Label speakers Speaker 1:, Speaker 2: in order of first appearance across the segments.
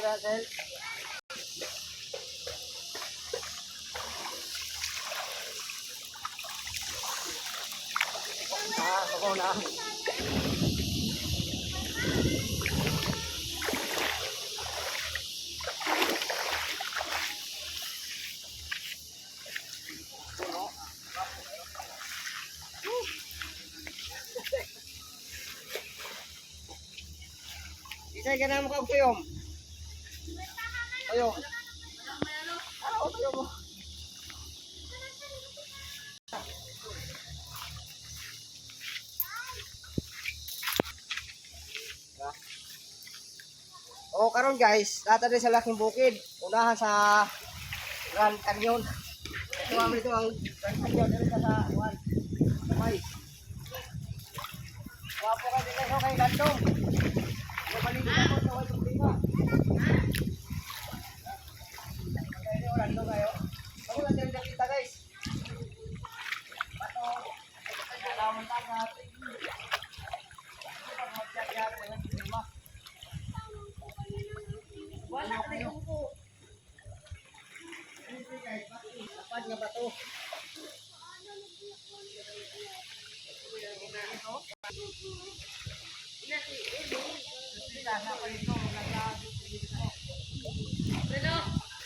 Speaker 1: sila dahil. Ako na. Isay ka na mo kang tuyom. Tuyom. Ano tuyom mo? O karon guys, data din sa laking bukid. Unahan sa Grand Canyon. Ito kami ito ang Grand Canyon dito sa Juan. Kamay. Wapo ka din kayo kay Gandong. Mabalingin ako sa White Problema. Magkaya yung Gandong kayo. Ako lang din kita guys. Bato. Alaman tagat. Ito pag magsyat-syat sa White Problema. Wala ka na yung po. Lapad nga ba ito?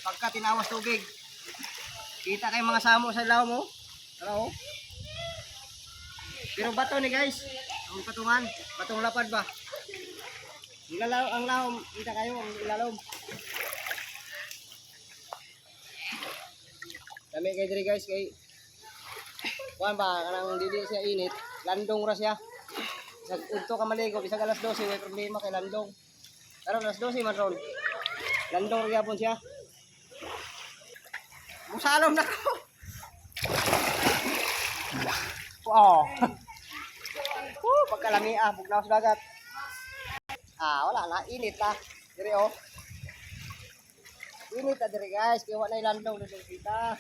Speaker 1: Pagka tinawas tubig, kita kay mga samo sa ilaw mo. Ano? Pero bato ni guys, ang patungan, batong lapad ba? Ilalaw ang lahom, kita kayo ang ilalom. Dami kay diri guys kay kuan ba kanang dili siya init, landong ra siya. Sa udto ka maligo bisag alas 12 may problema kay landong. Pero alas 12 man ron. Landong ra gyapon siya. Musalom na ko. Wow. Pagkalami bugnaw sa dagat. Wala na, init na. Diri oh. Init na diri guys, kaya wala ilandong na kita.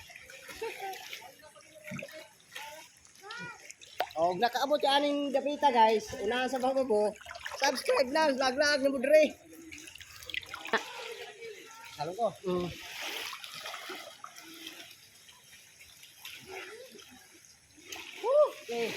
Speaker 1: Oh, nakaabot yung aning dapita guys. Unahan sa bago, subscribe lang, lag-lag na mo diri. Salong ko. Okay.